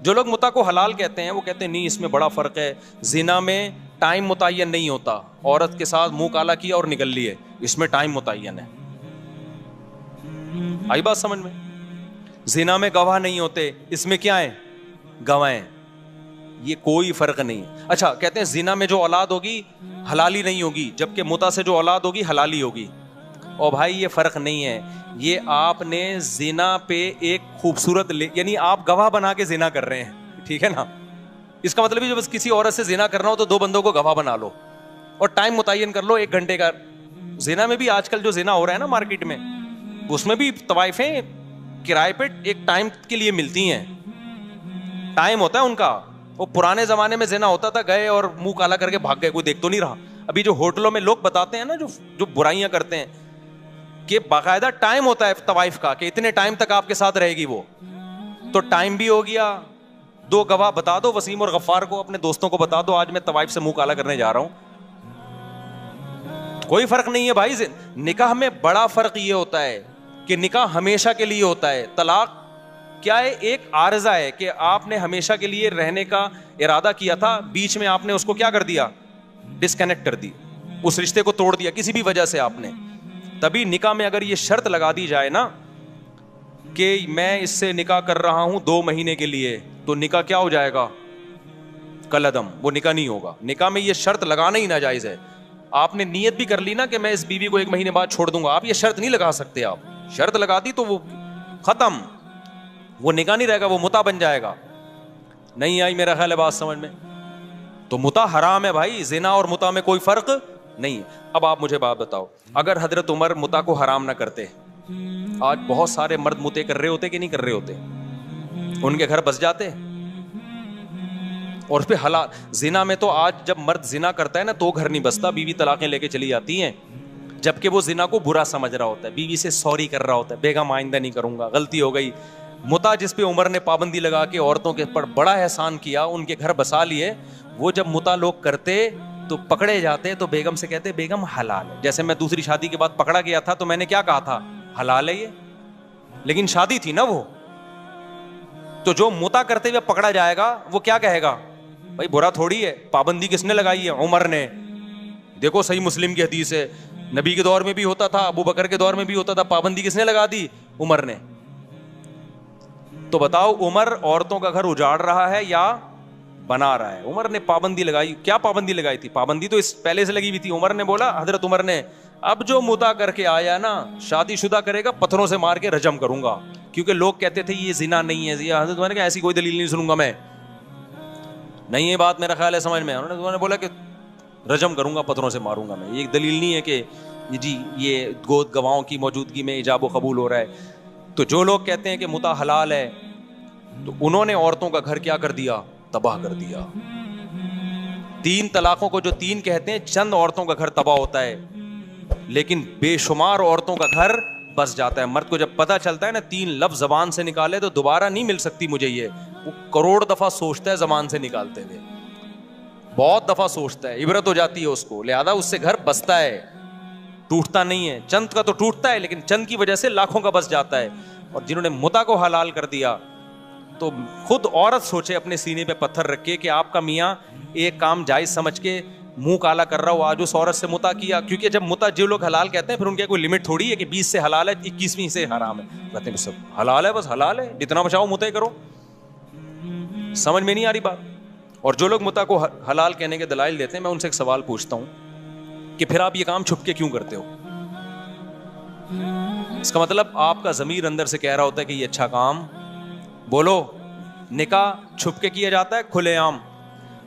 جو لوگ متا کو حلال کہتے ہیں وہ کہتے ہیں نہیں اس میں بڑا فرق ہے, زنا میں ٹائم متعین نہیں ہوتا, عورت کے ساتھ منہ کالا کیا اور نکل لیے, اس میں ٹائم متعین ہے. آئی بات سمجھ میں؟ زنا میں گواہ نہیں ہوتے, اس میں کیا ہے گواہ ہیں, یہ کوئی فرق نہیں. اچھا کہتے ہیں زنا میں جو اولاد ہوگی حلالی نہیں ہوگی, جبکہ متا سے جو اولاد ہوگی حلالی ہوگی. اور بھائی یہ فرق نہیں ہے, یہ آپ نے زنا پہ ایک خوبصورت یعنی آپ گواہ بنا کے زنا کر رہے ہیں, ٹھیک ہے نا. اس کا مطلب ہے جب کسی عورت سے زنا کرنا ہو تو 2 بندوں کو گواہ بنا لو اور ٹائم متعین کر لو 1 گھنٹے کا. زنا میں بھی آج کل جو زنا ہو رہا ہے نا مارکیٹ میں, اس میں بھی طوائفیں کرائے پہ ایک ٹائم کے لیے ملتی ہیں, ٹائم ہوتا ہے ان کا. وہ پرانے زمانے میں زنا ہوتا تھا, گئے اور منہ کالا کر کے بھاگ گئے, کوئی دیکھ تو نہیں رہا. ابھی جو ہوٹلوں میں لوگ بتاتے ہیں نا جو برائیاں کرتے ہیں کہ باقاعدہ ٹائم ہوتا ہے طوائف کا کہ اتنے ٹائم تک آپ کے ساتھ رہے گی وہ, تو ٹائم بھی ہو گیا. 2 گواہ بتا دو, وسیم اور غفار کو, اپنے دوستوں کو بتا دو آج میں طوائف سے منہ کالا کرنے جا رہا ہوں. کوئی فرق نہیں ہے بھائی. نکاح میں بڑا فرق یہ ہوتا ہے کہ نکاح ہمیشہ کے لیے ہوتا ہے, طلاق کیا ہے؟ ایک عارضہ ہے کہ آپ نے ہمیشہ کے لیے رہنے کا ارادہ کیا تھا, بیچ میں آپ نے اس کو کیا کر دیا؟ ڈسکنیکٹ کر دی, اس رشتے کو توڑ دیا کسی بھی وجہ سے آپ نے. تبھی نکاح میں اگر یہ شرط لگا دی جائے نا کہ میں اس سے نکاح کر رہا ہوں 2 مہینے کے لیے, تو نکاح کیا ہو جائے گا؟ کالعدم, وہ نکاح نہیں ہوگا. نکاح میں یہ شرط لگانا ہی ناجائز ہے. آپ نے نیت بھی کر لی نا کہ میں اس بیوی کو 1 مہینے بعد چھوڑ دوں گا, آپ یہ شرط نہیں لگا سکتے. آپ شرط لگا دی تو وہ ختم, وہ نکاح نہیں رہے گا, وہ متع بن جائے گا. نہیں آئی میرا خیال ہے بات سمجھ میں؟ تو متع حرام ہے بھائی, زنا اور متع میں کوئی فرق نہیں ہے. اب آپ مجھے بات بتاؤ, اگر حضرت عمر متع کو حرام نہ کرتے, آج بہت سارے مرد متع کر رہے ہوتے کہ نہیں کر رہے ہوتے؟ ان کے گھر بس جاتے. اور اس پہ حلال زنا میں تو آج جب مرد زنا کرتا ہے نا تو گھر نہیں بستا, بیوی طلاقیں لے کے چلی جاتی ہیں, جبکہ وہ زنا کو برا سمجھ رہا ہوتا ہے, بیوی سے سوری کر رہا ہوتا ہے, بیگم آئندہ نہیں کروں گا, غلطی ہو گئی. متع جس پہ عمر نے پابندی لگا کے عورتوں کے پر بڑا احسان کیا, ان کے گھر بسا لیے, وہ جب متع لوگ کرتے تو پکڑے جاتے تو بیگم سے کہتے بیگم حلال ہے. جیسے میں دوسری شادی کے بعد پکڑا گیا تھا تو میں نے کیا کہا تھا؟ حلال ہے یہ, لیکن شادی تھی نا وہ. تو جو متع کرتے ہوئے پکڑا جائے گا وہ کیا کہے گا؟ بھائی برا تھوڑی ہے, پابندی کس نے لگائی ہے؟ عمر نے. دیکھو صحیح مسلم کی حدیث ہے, نبی کے دور میں بھی ہوتا تھا, ابو بکر کے دور میں بھی ہوتا تھا, پابندی کس نے لگا دی؟ عمر نے. تو بتاؤ عمر عورتوں کا گھر اجاڑ رہا ہے یا بنا رہا ہے؟ عمر نے پابندی لگائی. کیا پابندی لگائی تھی؟ پابندی تو اس پہلے سے لگی ہوئی تھی. عمر نے بولا, حضرت عمر نے, اب جو متع کر کے آیا نا شادی شدہ کرے گا پتھروں سے مار کے رجم کروں گا, کیونکہ لوگ کہتے تھے یہ زنا نہیں ہے. حضرت عمر نے کہا ایسی کوئی دلیل نہیں سنوں گا میں, نہیں یہ بات میرا خیال ہے سمجھ میں. انہوں نے بولا کہ رجم کروں گا, پتھروں سے ماروں گا میں. یہ دلیل نہیں ہے کہ جی یہ گود گواہوں کی موجودگی میں ایجاب و قبول ہو رہا ہے. تو جو لوگ کہتے ہیں کہ متع حلال ہے, تو انہوں نے عورتوں کا گھر کیا کر دیا؟ تباہ کر دیا. 3 طلاقوں کو جو 3 کہتے ہیں, چند عورتوں کا گھر تباہ ہوتا ہے, لیکن بے شمار عورتوں کا گھر بس جاتا ہے. مرد کو جب پتہ چلتا ہے نا 3 لفظ زبان سے نکالے تو دوبارہ نہیں مل سکتی مجھے یہ, وہ کروڑ دفعہ سوچتا ہے زبان سے نکالتے ہوئے, بہت دفعہ سوچتا ہے, عبرت ہو جاتی ہے اس کو, لہذا اس سے گھر بستا ہے, ٹوٹتا نہیں ہے. چند کا تو ٹوٹتا ہے, لیکن چند کی وجہ سے لاکھوں کا بس جاتا ہے. اور جنہوں نے متع کو حلال کر دیا, تو خود عورت سوچے اپنے سینے پہ پتھر رکھ کے کہ آپ کا میاں ایک کام جائز سمجھ کے منہ کالا کر رہا ہو, آج اس عورت سے متع کیا. کیونکہ جب متع جو لوگ حلال کہتے ہیں پھر ان کی کوئی لمٹ تھوڑی ہے کہ 20 سے حلال ہے 21ویں سے حرام ہے. کہتے ہیں سب حلال ہے, بس حلال ہے, جتنا بچاؤ متع کرو. سمجھ میں نہیں آ رہی بات. اور جو لوگ متع کو حلال کہنے کے دلائل دیتے ہیں, میں ان سے ایک سوال پوچھتا ہوں کہ پھر آپ یہ کام چھپ کے کیوں کرتے ہو؟ اس کا مطلب آپ کا ضمیر اندر سے کہہ رہا ہوتا ہے کہ یہ اچھا کام, بولو. نکاح چھپ کے کیا جاتا ہے, کھلے عام.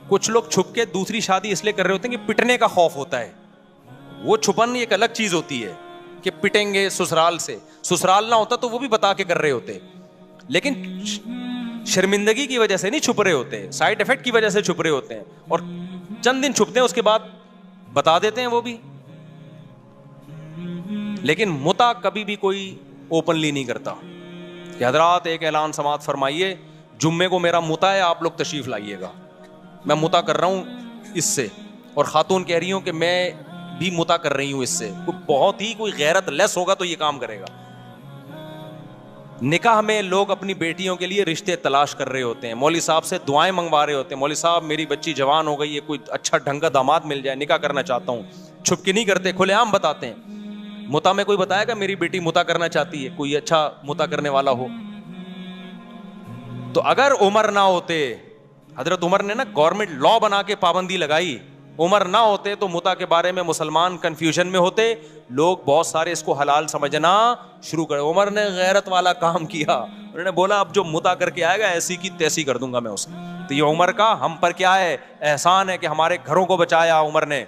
کچھ لوگ چھپ کے دوسری شادی اس لیے کر رہے ہوتے ہیں کہ پٹنے کا خوف ہوتا ہے. وہ چھپن ایک الگ چیز ہوتی ہے کہ پٹیں گے سسرال سے, سسرال نہ ہوتا تو وہ بھی بتا کے کر رہے ہوتے, لیکن شرمندگی کی وجہ سے نہیں چھپ رہے ہوتے, سائڈ افیکٹ کی وجہ سے چھپ رہے ہوتے ہیں, اور چند دن چھپتے ہیں اس کے بعد بتا دیتے ہیں وہ بھی. لیکن متع کبھی بھی کوئی اوپنلی نہیں کرتا کہ حضرات ایک اعلان سماعت فرمائیے, جمعے کو میرا متع ہے, آپ لوگ تشریف لائیے گا, میں متع کر رہا ہوں اس سے. اور خاتون کہہ رہی ہوں کہ میں بھی متع کر رہی ہوں اس سے. بہت ہی کوئی غیرت لیس ہوگا تو یہ کام کرے گا. نکاح میں لوگ اپنی بیٹیوں کے لیے رشتے تلاش کر رہے ہوتے ہیں, مولوی صاحب سے دعائیں منگوا رہے ہوتے ہیں, مولوی صاحب میری بچی جوان ہو گئی ہے, کوئی اچھا ڈھنگ کا داماد مل جائے, نکاح کرنا چاہتا ہوں. چھپ کے نہیں کرتے, کھلے عام بتاتے ہیں. متع میں کوئی بتائے گا میری بیٹی متع کرنا چاہتی ہے, کوئی اچھا متع کرنے والا ہو. تو اگر عمر نہ ہوتے, حضرت عمر نے نا گورنمنٹ لا بنا کے پابندی لگائی, عمر نہ ہوتے تو متع کے بارے میں مسلمان کنفیوژن میں ہوتے, لوگ بہت سارے اس کو حلال سمجھنا شروع کرے. عمر نے غیرت والا کام کیا, انہوں نے بولا اب جو متع کر کے آئے گا ایسی کی تیسی کر دوں گا میں اسے. تو یہ عمر کا ہم پر کیا ہے احسان ہے کہ ہمارے گھروں کو بچایا عمر نے.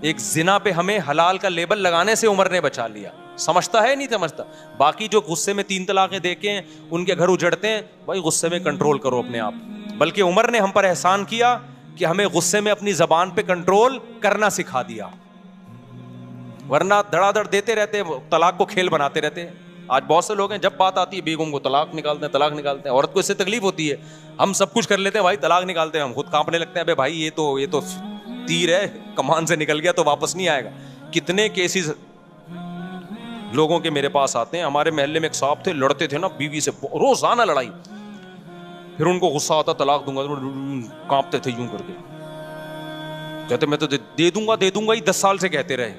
ایک زنا پہ ہمیں حلال کا لیبل لگانے سے عمر نے بچا لیا. سمجھتا ہے نہیں سمجھتا. باقی جو غصے میں 3 طلاقیں دے کے ان کے گھر اجڑتے ہیں, بھائی غصے میں کنٹرول کرو اپنے آپ. بلکہ عمر نے ہم پر احسان کیا کہ ہمیں غصے میں اپنی زبان پہ کنٹرول کرنا سکھا دیا, ورنہ دڑا دڑ دیتے رہتے, طلاق کو کھیل بناتے رہتے. آج بہت سے لوگ ہیں جب بات آتی ہے بیگم کو طلاق نکالتے ہیں, طلاق نکالتے ہیں. عورت کو اس سے تکلیف ہوتی ہے, ہم سب کچھ کر لیتے ہیں بھائی, طلاق نکالتے ہیں, ہم خود کانپنے لگتے ہیں, بھائی یہ تو تیر ہے, کمان سے نکل گیا تو واپس نہیں آئے گا. کتنے کیسز لوگوں کے میرے پاس آتے ہیں. ہمارے محلے میں ایک صاحب تھے, لڑتے تھے نا بیوی سے, روزانہ لڑائی. پھر ان کو غصہ آتا, طلاق دوں گا, کانپتے تھے یوں کر کے, کہتے میں تو دے دوں گا ہی. 10 سال سے کہتے رہے,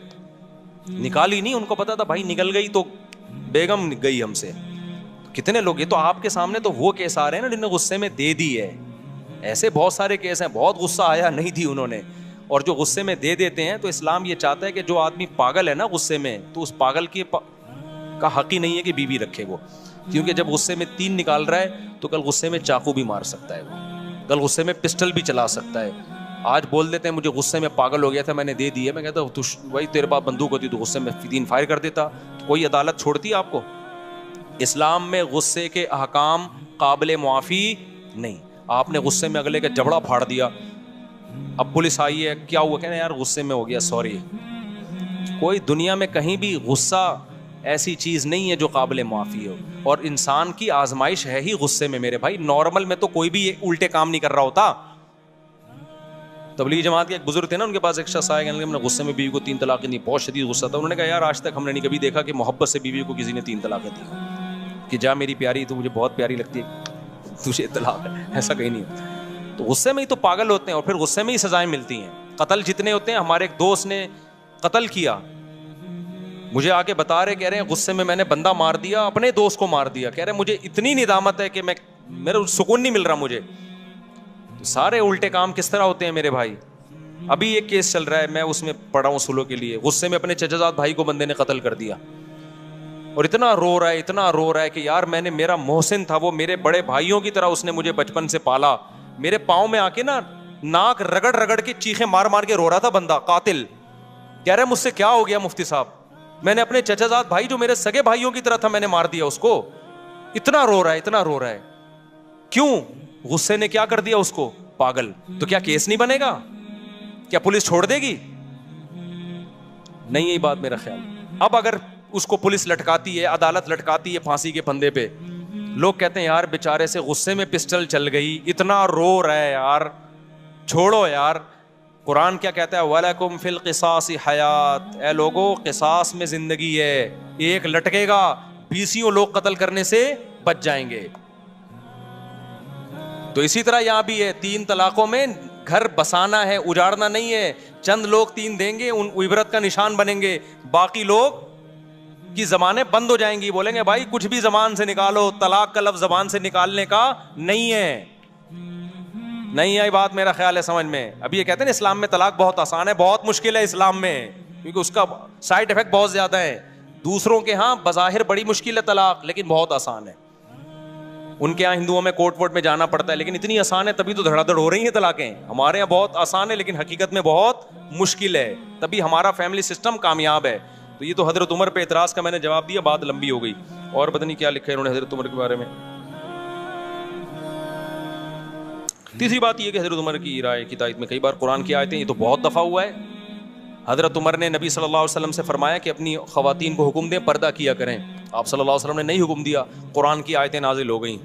نکالی نہیں. ان کو پتا تھا بھائی نکل گئی تو بیگم گئی ہم سے. کتنے لوگ, یہ تو آپ کے سامنے تو وہ کیس آ رہے ہیں نا جنہوں نے غصے میں دے دی ہے. ایسے بہت سارے کیس ہیں, بہت غصہ آیا, نہیں دی انہوں نے, اور جو غصے میں دے دیتے ہیں. تو اسلام یہ چاہتا ہے کہ جو آدمی پاگل ہے نا غصے میں, تو اس پاگل کا حق ہی نہیں ہے کہ بیوی رکھے وہ, کیونکہ جب غصے میں 3 نکال رہا ہے تو کل غصے میں چاقو بھی مار سکتا ہے, وہ کل غصے میں پسٹل بھی چلا سکتا ہے. آج بول دیتے ہیں مجھے غصے میں پاگل ہو گیا تھا, میں نے دے دی ہے. میں کہتا ہوں وہی تیرے پاس بندوق ہوتی تو غصے میں 3 فائر کر دیتا, تو کوئی عدالت چھوڑتی ہے آپ کو؟ اسلام میں غصے کے احکام قابل معافی نہیں. آپ نے غصے میں اگلے کا جبڑا پھاڑ دیا, اب پولیس آئی ہے, کیا ہوا, کہنا یار غصے میں ہو گیا, سوری. کوئی دنیا میں کہیں بھی غصہ ایسی چیز نہیں ہے جو قابل معافی ہو, اور انسان کی آزمائش ہے ہی غصے میں میرے بھائی. نارمل میں تو کوئی بھی الٹے کام نہیں کر رہا ہوتا. تبلیغ جماعت کے ایک بزرگ تھے نا, ان کے پاس ایک شخص آیا, کہنے لگا میں نے غصے میں بیوی کو 3 طلاقیں دی, بہت شدید غصہ تھا. انہوں نے کہا یار آج تک ہم نے نہیں کبھی دیکھا کہ محبت سے بیوی کو کسی نے 3 طلاقیں دی کہ جا میری پیاری تو مجھے بہت پیاری لگتی ہے, تجھے طلاق ہے, ایسا کہیں نہیں ہوتا. تو غصے میں ہی تو پاگل ہوتے ہیں, اور پھر غصے میں ہی سزائیں ملتی ہیں. قتل جتنے ہوتے ہیں, ہمارے ایک دوست نے قتل کیا, مجھے آ کے بتا رہے, کہہ رہے ہیں غصے میں نے بندہ مار دیا, اپنے دوست کو مار دیا. کہہ رہے مجھے اتنی ندامت ہے کہ میرا سکون نہیں مل رہا مجھے. سارے الٹے کام کس طرح ہوتے ہیں میرے بھائی. ابھی ایک کیس چل رہا ہے, میں اس میں پڑھا ہوں سلو کے لیے. غصے میں اپنے چچا زاد بھائی کو بندے نے قتل کر دیا, اور اتنا رو رہا ہے کہ یار میں نے, میرا محسن تھا وہ, میرے بڑے بھائیوں کی طرح اس نے مجھے بچپن سے پالا. میرے پاؤں میں آ کے نا ناک رگڑ کے چیخیں مار کے رو رہا تھا بندہ قاتل. کہہ رہے مجھ سے کیا ہو گیا مفتی صاحب, میں نے اپنے چچا زاد بھائی جو میرے سگے بھائیوں کی طرح تھا میں نے مار دیا اس کو. اتنا رو رہا ہے. کیوں؟ غصے نے کیا کر دیا اس کو, پاگل. تو کیا کیس نہیں بنے گا, کیا پولیس چھوڑ دے گی؟ نہیں, یہی بات میرا خیال. اب اگر اس کو پولیس لٹکاتی ہے, عدالت لٹکاتی ہے پھانسی کے پھندے پہ, لوگ کہتے ہیں یار بیچارے سے غصے میں پسٹل چل گئی, اتنا رو رہا ہے یار, چھوڑو یار. قرآن کیا کہتا ہے, وَلَكُمْ فِي الْقِصَاصِ حَيَاةٌ, اے لوگو قصاص میں زندگی ہے. ایک لٹکے گا, 20 لوگ قتل کرنے سے بچ جائیں گے. تو اسی طرح یہاں بھی ہے, 3 طلاقوں میں گھر بسانا ہے, اجاڑنا نہیں ہے. چند لوگ 3 دیں گے, ان عبرت کا نشان بنیں گے, باقی لوگ کی زبانیں بند ہو جائیں گی, بولیں گے بھائی کچھ بھی زبان سے نکالو, طلاق کا لفظ زبان سے نکالنے کا نہیں ہے. نہیں آئی بات میرا خیال ہے سمجھ میں. ابھی یہ کہتے ہیں نا اسلام میں طلاق بہت آسان ہے, بہت مشکل ہے اسلام میں, کیونکہ اس کا سائڈ افیکٹ بہت زیادہ ہے. دوسروں کے ہاں بظاہر بڑی مشکل ہے طلاق, لیکن بہت آسان ہے. ان کے یہاں ہندوؤں میں کورٹ وورٹ میں جانا پڑتا ہے, لیکن اتنی آسان ہے تبھی تو دھڑا دھڑ ہو رہی ہیں طلاقیں. ہمارے یہاں بہت آسان ہے لیکن حقیقت میں بہت مشکل ہے, تبھی ہمارا فیملی سسٹم کامیاب ہے. تو یہ تو حضرت عمر پہ اعتراض کا میں نے جواب دیا, بات لمبی ہو گئی. اور پتہ نہیں کیا لکھا ہے انہوں نے حضرت عمر کے بارے میں. تیسری بات یہ کہ حضرت عمر کی رائے کی تائید میں کئی بار قرآن کی آیتیں, یہ تو بہت دفعہ ہوا ہے. حضرت عمر نے نبی صلی اللہ علیہ وسلم سے فرمایا کہ اپنی خواتین کو حکم دیں پردہ کیا کریں. آپ صلی اللہ علیہ وسلم نے نہیں حکم دیا, قرآن کی آیتیں نازل ہو گئیں.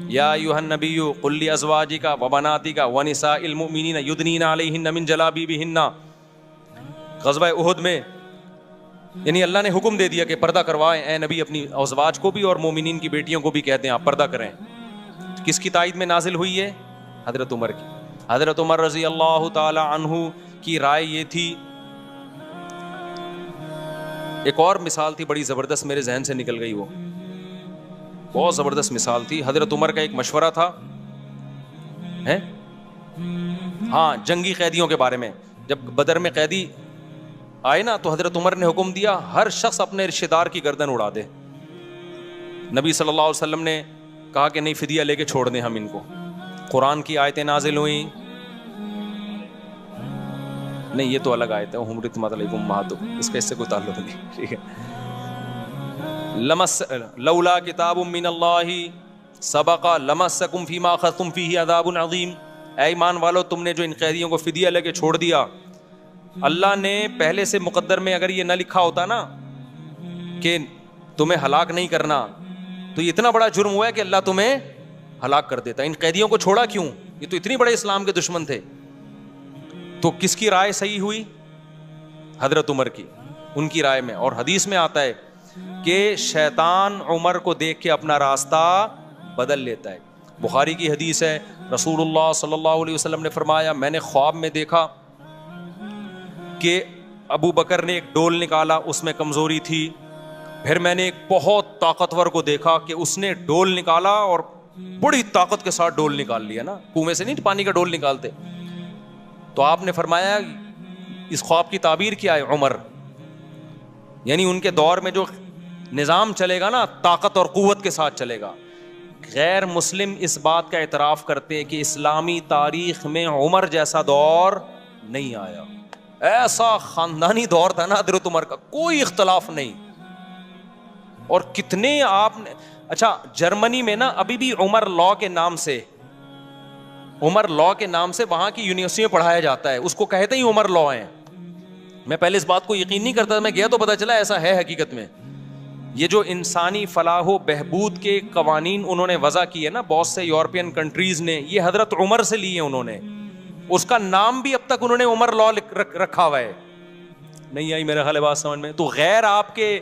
یا ایھا النبی قل لازواجک وبناتک ونساء المؤمنین یدنین علیہن من جلابیبہن. غزوہ احد میں یعنی اللہ نے حکم دے دیا کہ پردہ کروائیں اے نبی, اپنی ازواج کو بھی اور مومنین کی بیٹیوں کو بھی کہتے ہیں آپ پردہ کریں. کس کی تائید میں نازل ہوئی ہے؟ حضرت عمر کی. حضرت عمر رضی اللہ تعالی عنہ کی رائے یہ تھی. ایک اور مثال تھی بڑی زبردست, میرے ذہن سے نکل گئی, وہ بہت زبردست مثال تھی. حضرت عمر کا ایک مشورہ تھا ہاں جنگی قیدیوں کے بارے میں. جب بدر میں قیدی آئے نا تو حضرت عمر نے حکم دیا ہر شخص اپنے رشتہ دار کی گردن اڑا دے. نبی صلی اللہ علیہ وسلم نے کہا کہ نہیں فدیہ لے کے چھوڑ دیں ہم ان کو. قرآن کی آیتیں نازل ہوئیں. نہیں یہ تو الگ آیت ہے, حرمت علیکم امہاتکم, اس کا اس سے کوئی تعلق نہیں. ٹھیک ہے. لولا کتاب من اللہ سبق لمسکم فیما اخذتم فیہ عذاب عظیم. اے ایمان والو تم نے جو ان قیدیوں کو فدیہ لے کے چھوڑ دیا, اللہ نے پہلے سے مقدر میں اگر یہ نہ لکھا ہوتا نا کہ تمہیں ہلاک نہیں کرنا, تو یہ اتنا بڑا جرم ہوا ہے کہ اللہ تمہیں ہلاک کر دیتا. ان قیدیوں کو چھوڑا کیوں؟ یہ تو اتنی بڑے اسلام کے دشمن تھے. تو کس کی رائے صحیح ہوئی؟ حضرت عمر کی, ان کی رائے میں. اور حدیث میں آتا ہے کہ شیطان عمر کو دیکھ کے اپنا راستہ بدل لیتا ہے. بخاری کی حدیث ہے, رسول اللہ صلی اللہ علیہ وسلم نے فرمایا, میں نے خواب میں دیکھا کہ ابو بکر نے ایک ڈول نکالا, اس میں کمزوری تھی. پھر میں نے ایک بہت طاقتور کو دیکھا کہ اس نے ڈول نکالا اور بڑی طاقت کے ساتھ ڈول نکال لیا نا, کنویں سے نہیں پانی کا ڈول نکالتے. تو آپ نے فرمایا اس خواب کی تعبیر کیا ہے؟ عمر, یعنی ان کے دور میں جو نظام چلے گا نا طاقت اور قوت کے ساتھ چلے گا. غیر مسلم اس بات کا اعتراف کرتے ہیں کہ اسلامی تاریخ میں عمر جیسا دور نہیں آیا. ایسا خاندانی دور تھا نا حضرت عمر کا, کوئی اختلاف نہیں. اور کتنے آپ نے, اچھا جرمنی میں نا ابھی بھی عمر لا کے نام سے, عمر لا کے نام سے وہاں کی یونیورسٹی میں پڑھایا جاتا ہے, اس کو کہتے ہی عمر لا ہیں. میں پہلے اس بات کو یقین نہیں کرتا تھا, میں گیا تو پتا چلا ایسا ہے حقیقت میں. یہ جو انسانی فلاح و بہبود کے قوانین انہوں نے وضع کیے نا بہت سے یورپین کنٹریز نے, یہ حضرت عمر سے لیے انہوں نے. اس کا نام بھی اب تک انہوں نے عمر لا رکھا ہوا ہے. نہیں آئی میرا خیال بات سمجھ میں؟ تو غیر آپ کے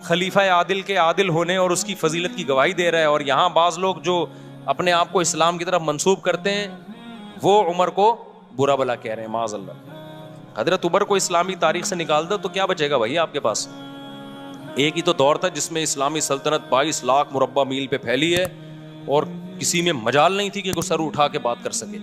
خلیفہ عادل کے عادل ہونے اور اس کی فضیلت کی گواہی دے رہا ہے, اور یہاں بعض لوگ جو اپنے آپ کو اسلام کی طرف منسوب کرتے ہیں وہ عمر کو برا بلا کہہ رہے ہیں, معاذ اللہ. حضرت عمر کو اسلامی تاریخ سے نکال دو تو کیا بچے گا بھائی آپ کے پاس؟ ایک ہی تو دور تھا جس میں اسلامی سلطنت 22 لاکھ مربع میل پہ پھیلی ہے اور کسی میں مجال نہیں تھی کہ کوئی سر اٹھا کے بات کر سکے.